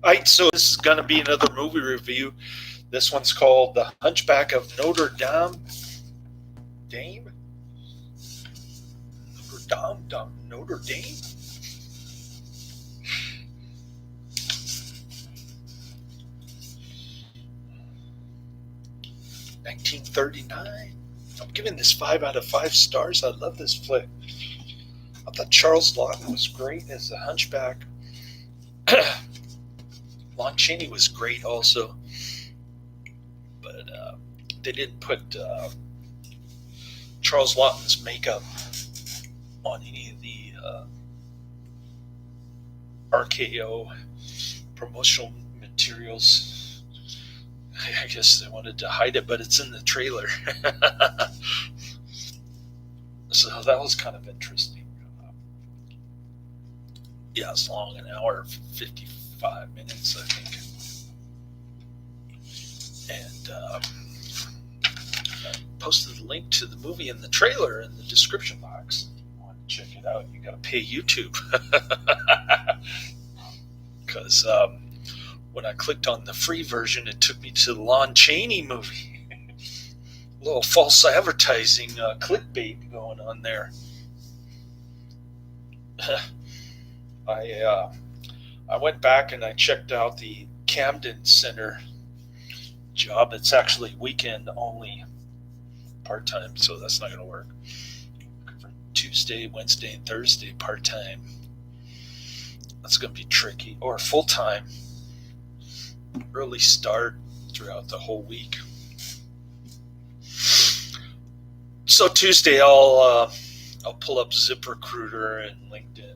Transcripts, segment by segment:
Right, so this is going to be another movie review. This one's called The Hunchback of Notre Dame. Dame? Notre Dame? $1939. I'm giving this 5 out of 5 stars. I love this flick. I thought Charles Laughton was great as the Hunchback. Lon Chaney was great also, but they didn't put Charles Laughton's makeup on any of the RKO promotional materials. I guess they wanted to hide it, but it's in the trailer. So that was kind of interesting. Yeah, it's long, an hour 55 minutes, I think. And I posted a link to the movie in the trailer in the description box. If you want to check it out, you got to pay YouTube. Because when I clicked on the free version, it took me to the Lon Chaney movie. A little false advertising clickbait going on there. I went back and I checked out the Hampden Center job. It's actually weekend only, part-time, so that's not going to work. For Tuesday, Wednesday, and Thursday, part-time. That's going to be tricky. Or full-time, early start throughout the whole week. So Tuesday, I'll pull up ZipRecruiter and LinkedIn.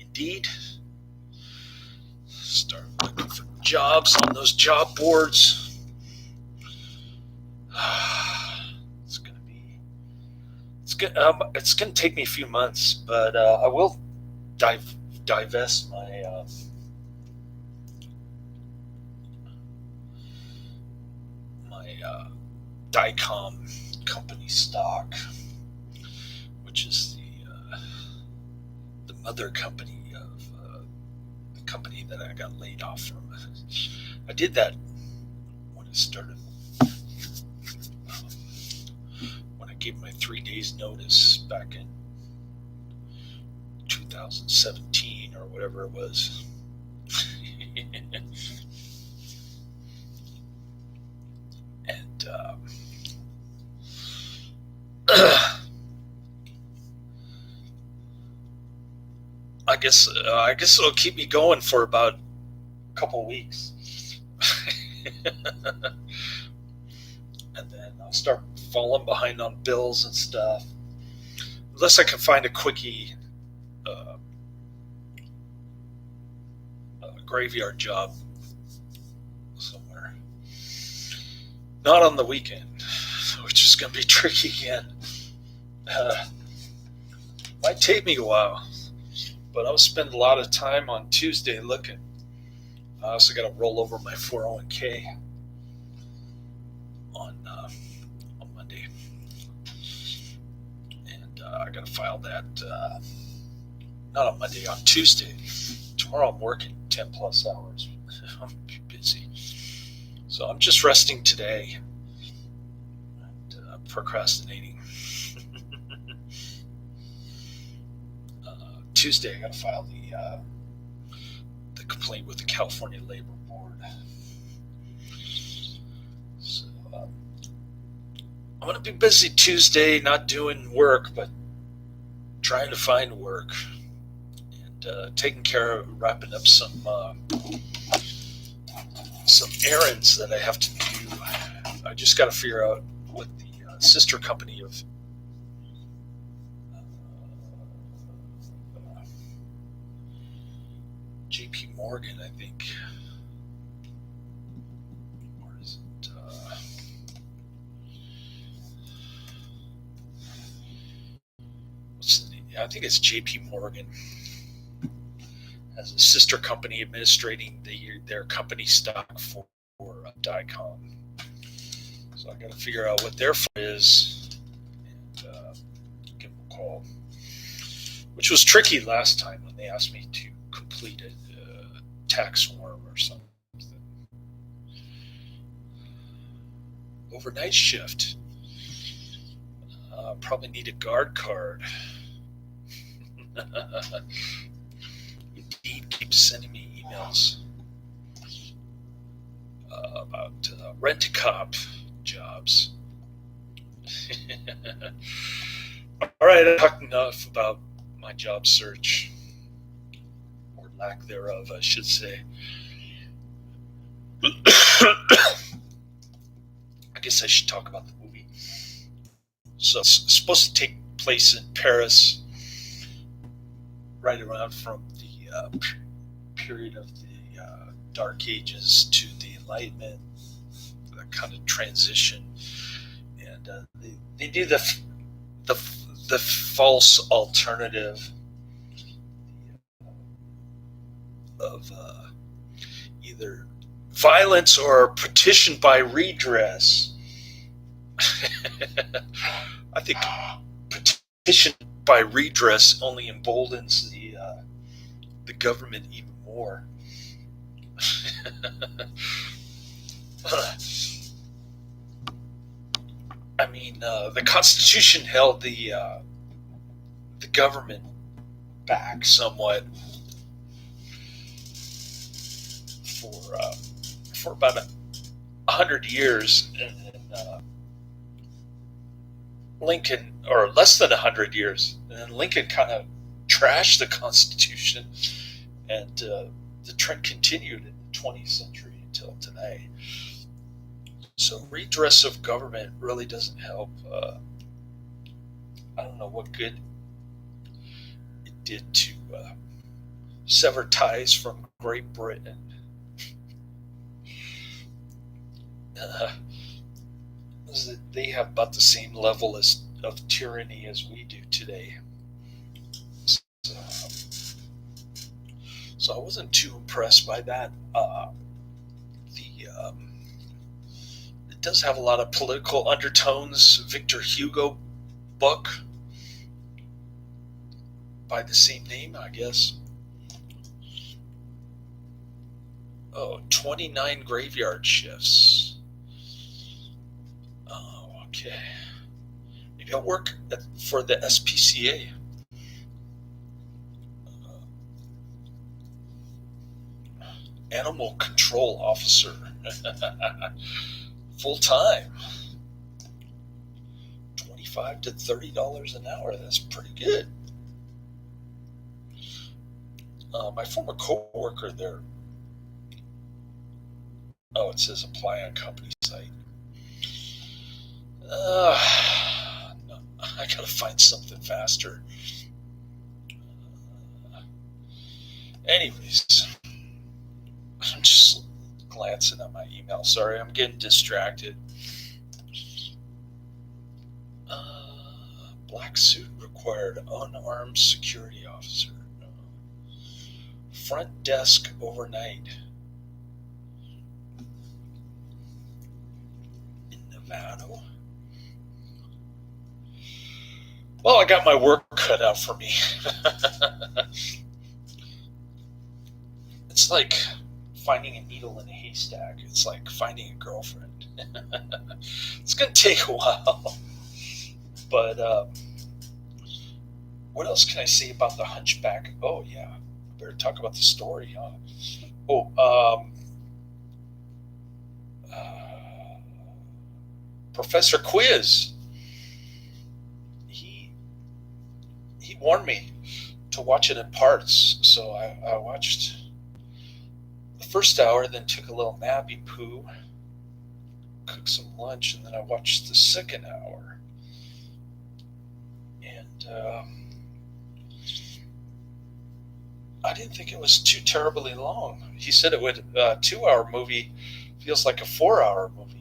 Indeed, start looking for jobs on those job boards. It's gonna take me a few months, but I will divest my Dicom company stock, which is the mother company of the company that I got laid off from. I did that when it started, when I gave my 3 days notice back in 2017 or whatever it was. And I guess it'll keep me going for about a couple weeks. And then I'll start falling behind on bills and stuff. Unless I can find a quickie graveyard job somewhere. Not on the weekend, which is going to be tricky again. Might take me a while, but I'll spend a lot of time on Tuesday looking. I also got to roll over my 401k on Monday, and I got to file that not on Monday, on Tuesday. Tomorrow I'm working 10 plus hours. I'm busy, so I'm just resting today and procrastinating. Tuesday I got to file the complaint with the California Labor Board. So I'm going to be busy Tuesday, not doing work, but trying to find work and taking care of wrapping up some errands that I have to do. I just got to figure out what the sister company of JP Morgan, I think. Or is it? What's the name? I think it's JP Morgan. Has a sister company administrating their company stock for Dicom. So I got to figure out what their fund is and give them a call. which was tricky last time when they asked me to complete a tax form or something. Overnight shift. Probably need a guard card. Indeed keeps sending me emails about rent-a-cop jobs. All right, I've talked enough about my job search, or lack thereof, I should say. I guess I should talk about the movie. So it's supposed to take place in Paris, right around from the period of the Dark Ages to the Enlightenment, that kind of transition, and they do the false alternative of either violence or petition by redress. I think petition by redress only emboldens the government even more. I mean, the Constitution held the government back somewhat for about 100 years, and Lincoln, or less than 100 years, and then Lincoln kind of trashed the Constitution, and the trend continued in the 20th century until today. So redress of government really doesn't help. I don't know what good it did to sever ties from Great Britain. They have about the same level of tyranny as we do today. So I wasn't too impressed by that. It does have a lot of political undertones. Victor Hugo book by the same name, I guess. 29 graveyard shifts. Oh, okay. Maybe I'll work for the SPCA. Animal control officer. Full time. $25 to $30 an hour. That's pretty good. My former co-worker there. Oh, it says apply on company site. No, I gotta find something faster. Anyways, I'm just glancing at my email. Sorry, I'm getting distracted. Black suit required, unarmed security officer. Front desk overnight. In Nevada. Well, I got my work cut out for me. It's like finding a needle in a haystack. It's like finding a girlfriend. It's going to take a while. But what else can I say about the Hunchback? Oh, yeah. I better talk about the story, huh? Professor Quiz. He warned me to watch it in parts. So I watched the first hour, then took a little nappy poo, cooked some lunch, and then I watched the second hour. And I didn't think it was too terribly long. He said it would 2-hour movie feels like a 4-hour movie.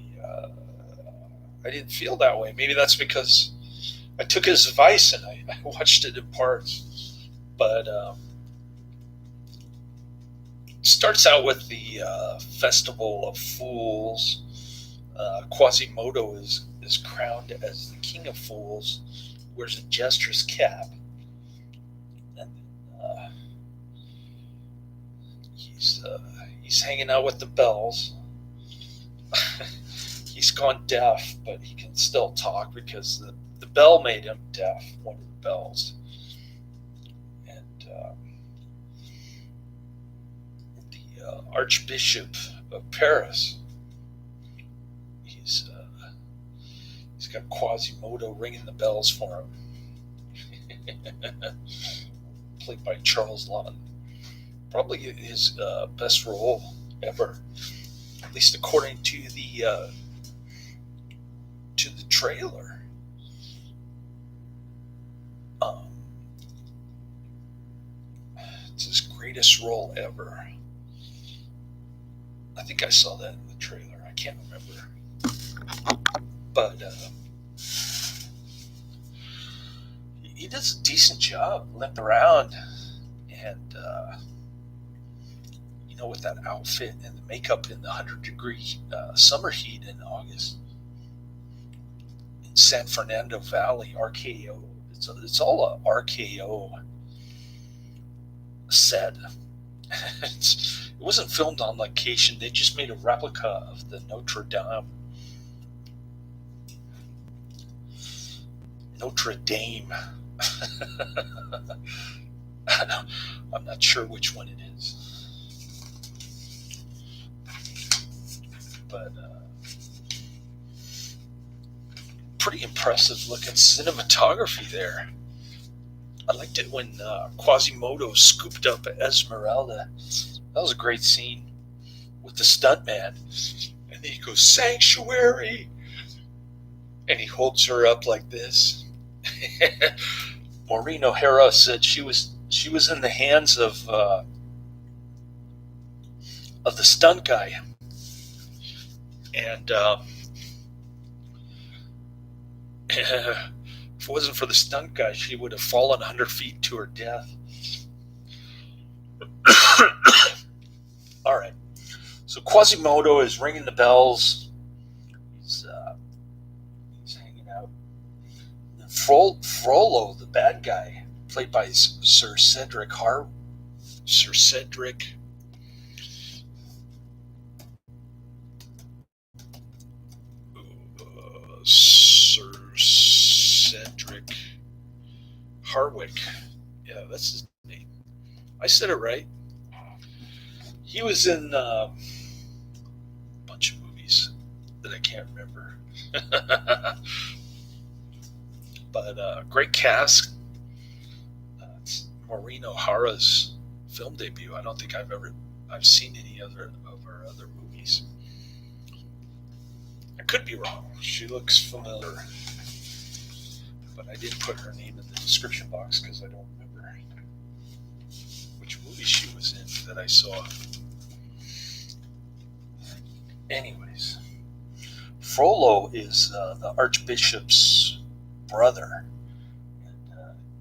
I didn't feel that way. Maybe that's because I took his advice and I watched it in parts. But it starts out with the Festival of Fools. Quasimodo is crowned as the King of Fools. Wears a jester's cap. And he's hanging out with the bells. He's gone deaf, but he can still talk because the bell made him deaf, one of the bells. And the Archbishop of Paris, he's got Quasimodo ringing the bells for him. Played by Charles Laughton. Probably his best role ever, at least according to the trailer. It's his greatest role ever. I think I saw that in the trailer. I can't remember, but he does a decent job, limp around, and with that outfit and the makeup in the 100-degree summer heat in August in San Fernando Valley, RKO. It's all a RKO set. It wasn't filmed on location. They just made a replica of the Notre Dame. Notre Dame. I'm not sure which one it is. But pretty impressive looking cinematography there. I liked it when Quasimodo scooped up Esmeralda. That was a great scene with the stuntman. And then he goes, "Sanctuary!" And he holds her up like this. Maureen O'Hara said she was in the hands of the stunt guy. And if it wasn't for the stunt guy, she would have fallen 100 feet to her death. All right. So Quasimodo is ringing the bells. He's hanging out. And Frollo, the bad guy, played by Sir Cedric. Sir Cedric Hardwicke. Yeah, that's his name. I said it right. He was in a bunch of movies that I can't remember. But great cast. It's Maureen O'Hara's film debut. I don't think I've seen any of her other movies. I could be wrong. She looks familiar, but I didn't put her name in the description box because I don't remember which movie she was in that I saw. Anyways, Frollo is the Archbishop's brother, and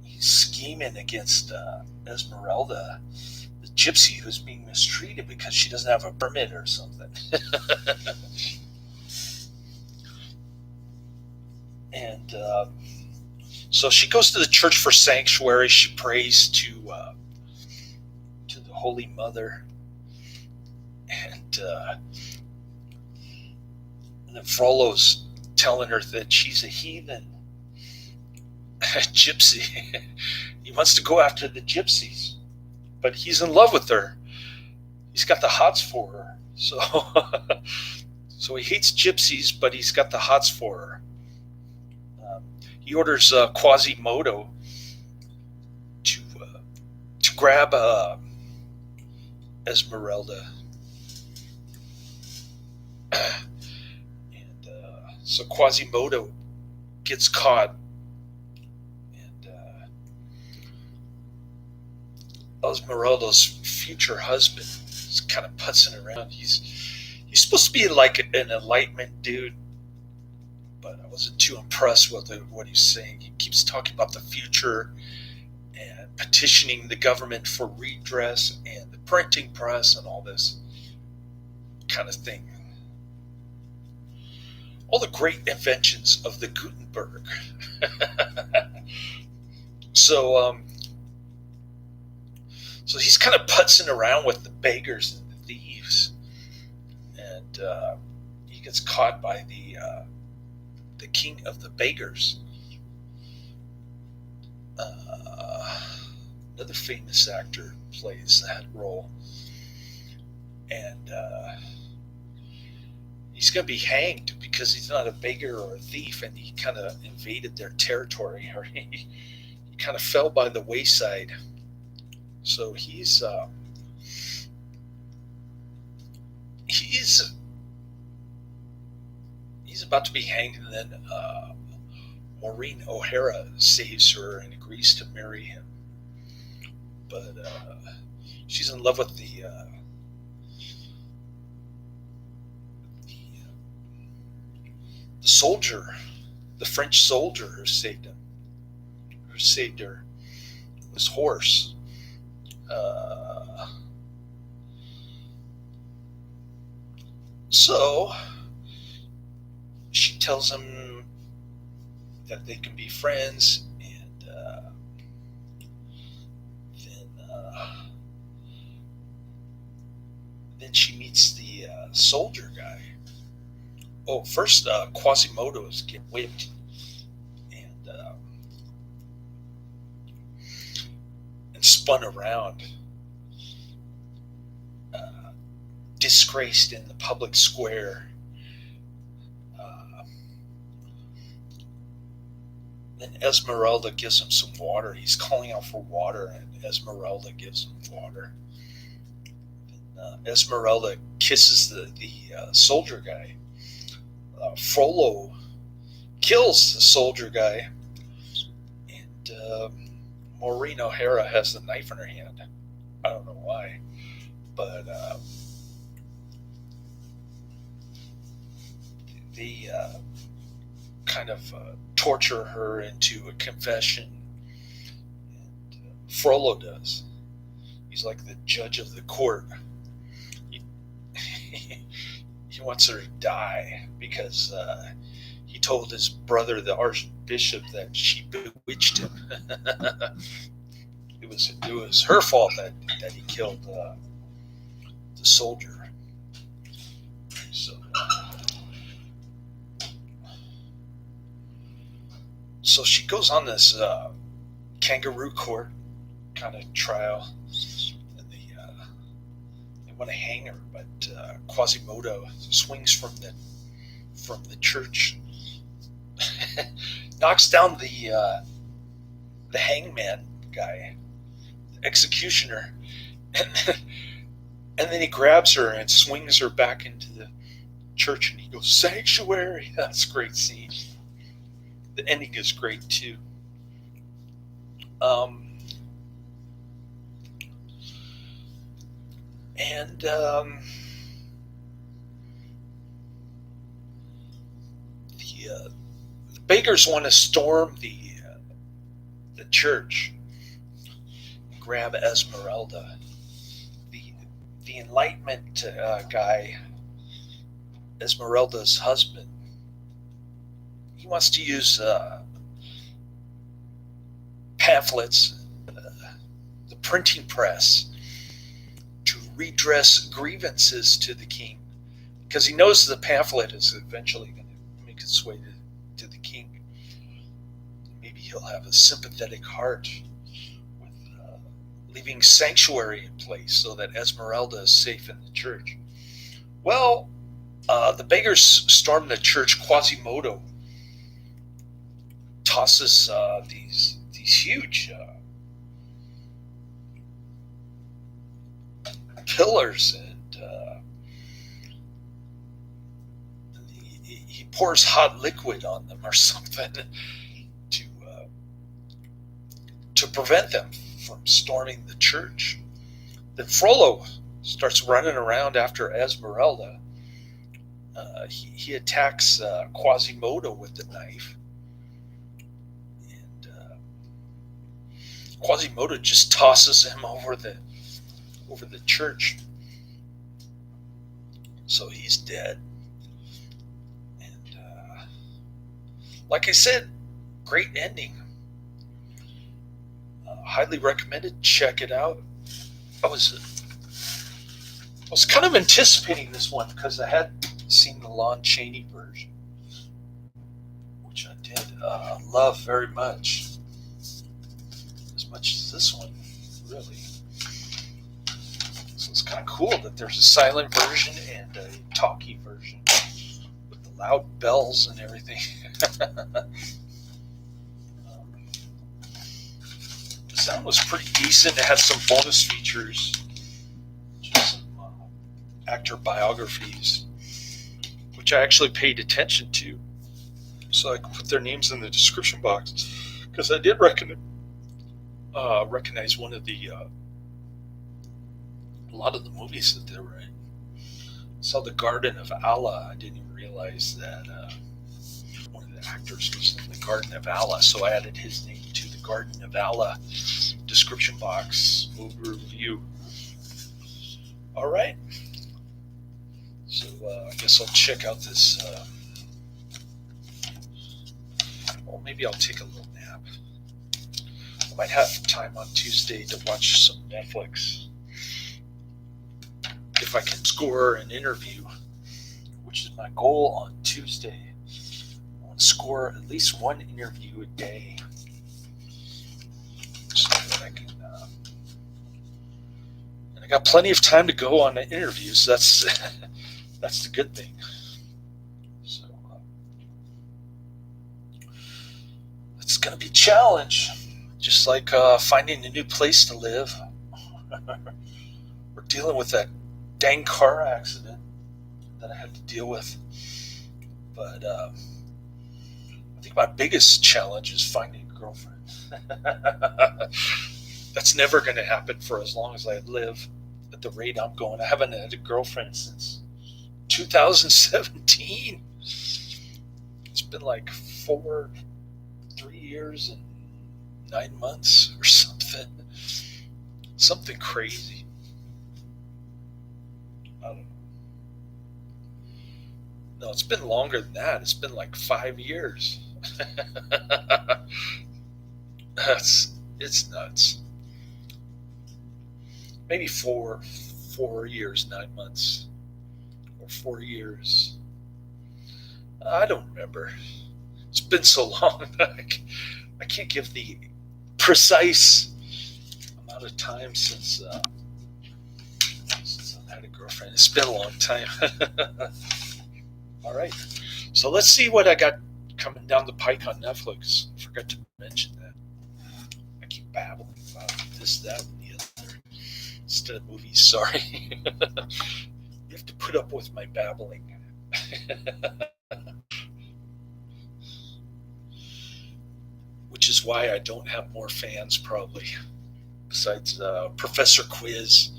he's scheming against Esmeralda, the gypsy who's being mistreated because she doesn't have a permit or something. And so she goes to the church for sanctuary. She prays to the Holy Mother, and then Frollo's telling her that she's a heathen, a gypsy. He wants to go after the gypsies, but he's in love with her. He's got the hots for her. So he hates gypsies, but he's got the hots for her. He orders Quasimodo to grab Esmeralda. And so Quasimodo gets caught. And Esmeralda's future husband is kind of putzing around. He's supposed to be like an Enlightenment dude, but I wasn't too impressed with what he's saying. He keeps talking about the future and petitioning the government for redress and the printing press and all this kind of thing. All the great inventions of the Gutenberg. So So he's kind of putzing around with the beggars and the thieves, and he gets caught by the king of the beggars. Another famous actor plays that role, and he's going to be hanged because he's not a beggar or a thief, and he kind of invaded their territory, or he kind of fell by the wayside. So he's about to be hanged, and then Maureen O'Hara saves her and agrees to marry him. But she's in love with the soldier, the French soldier who saved her, his horse. So she tells him that they can be friends, and then she meets the soldier guy. Oh, first Quasimodo is getting whipped, and spun around, disgraced in the public square. Then Esmeralda gives him some water. He's calling out for water, and Esmeralda gives him water. Esmeralda kisses the soldier guy. Frollo kills the soldier guy, and Maureen O'Hara has the knife in her hand. I don't know why, but they kind of torture her into a confession, and Frollo does. He's like the judge of the court. He wants her to die because he told his brother, the archbishop, that she bewitched him. It was her fault that he killed the soldier. So she goes on this kangaroo court kind of trial, and they want to hang her, but Quasimodo swings from the church, knocks down the hangman guy, the executioner, and then he grabs her and swings her back into the church, and he goes, "Sanctuary." That's a great scene. The ending is great too. The beggars want to storm the church, grab Esmeralda. The Enlightenment guy, Esmeralda's husband, he wants to use pamphlets, the printing press, to redress grievances to the king, because he knows the pamphlet is eventually going to make its way to the king. Maybe he'll have a sympathetic heart with leaving sanctuary in place so that Esmeralda is safe in the church. Well, the beggars storm the church. Quasimodo tosses these huge pillars, and he pours hot liquid on them or something to prevent them from storming the church. Then Frollo starts running around after Esmeralda. He attacks Quasimodo with the knife, and Quasimodo just tosses him over the church, so he's dead. And like I said, great ending. Highly recommended. Check it out. I was kind of anticipating this one because I had seen the Lon Chaney version, which I did love very much, as much as this one, really. So it's kind of cool that there's a silent version and a talkie version with the loud bells and everything. The sound was pretty decent. It had some bonus features, just some actor biographies, which I actually paid attention to, so I could put their names in the description box, because I did recognize one of the a lot of the movies that they were in. I saw The Garden of Allah. I didn't even realize that one of the actors was in The Garden of Allah, so I added his name to the Garden of Allah description box movie review. All right, so I guess I'll check out this. Well, maybe I'll take a little nap. I might have time on Tuesday to watch some Netflix. If I can score an interview, which is my goal on Tuesday. I want to score at least one interview a day, so that I can. And I got plenty of time to go on the interviews. That's that's the good thing. So it's going to be a challenge, just like finding a new place to live. We're dealing with that dang car accident that I had to deal with. But I think my biggest challenge is finding a girlfriend. That's never going to happen for as long as I live at the rate I'm going. I haven't had a girlfriend since 2017. It's been like 3 years and 9 months or something. Something crazy. I don't know. No, it's been longer than that. It's been like 5 years. It's nuts. Maybe 4 years, 9 months, or 4 years. I don't remember. It's been so long. I can't give the precise amount of time since I've had a girlfriend. It's been a long time. All right. So let's see what I got coming down the pike on Netflix. I forgot to mention that. I keep babbling about this, that, and the other instead of movies. Sorry. You have to put up with my babbling. Which is why I don't have more fans, probably. Besides Professor Quiz,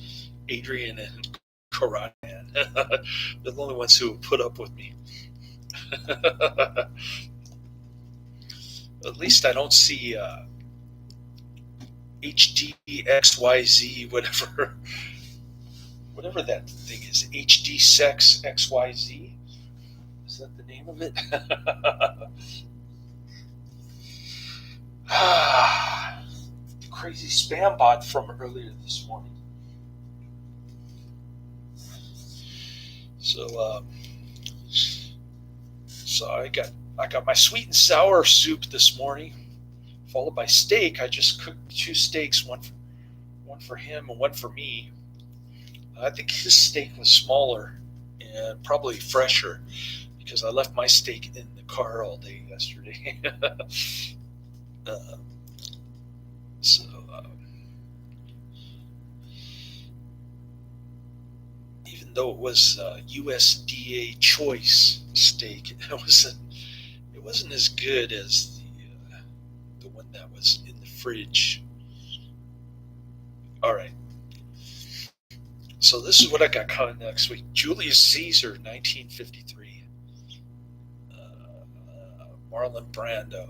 Adrian, and Koran. They're the only ones who will put up with me. At least I don't see HDXYZ, whatever that thing is. HD Sex XYZ? Is that the name of it? The crazy spam bot from earlier this morning. So I got my sweet and sour soup this morning, followed by steak. I just cooked 2 steaks, one for him and one for me. I think his steak was smaller and probably fresher because I left my steak in the car all day yesterday. Even though it was USDA choice steak, it wasn't as good as the one that was in the fridge. All right. So this is what I got coming next week. Julius Caesar, 1953. Marlon Brando.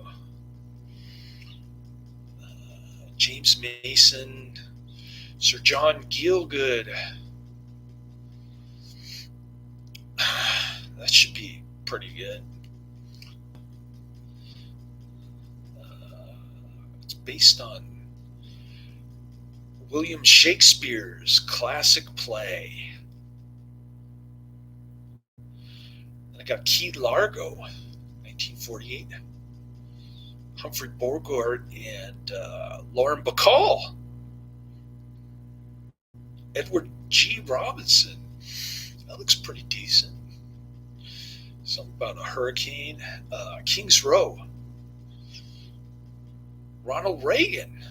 James Mason. Sir John Gielgud. That should be pretty good. It's based on William Shakespeare's classic play. And I got Key Largo, 1948. Humphrey Bogart and Lauren Bacall. Edward G. Robinson. That looks pretty decent. Something about a hurricane. Kings Row. Ronald Reagan.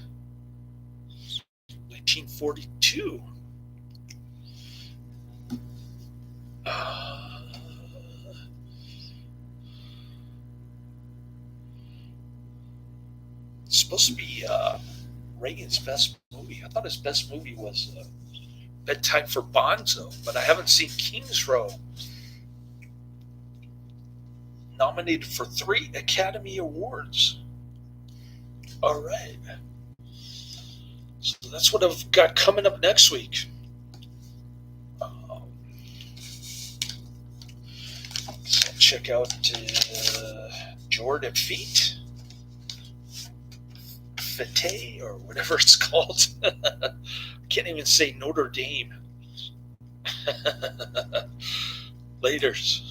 1942. It's supposed to be Reagan's best movie. I thought his best movie was Bedtime for Bonzo, but I haven't seen Kings Row. Nominated for 3 Academy Awards. All right. So that's what I've got coming up next week. So check out Jordan Feet. Fete, or whatever it's called. I can't even say Notre Dame. Laters.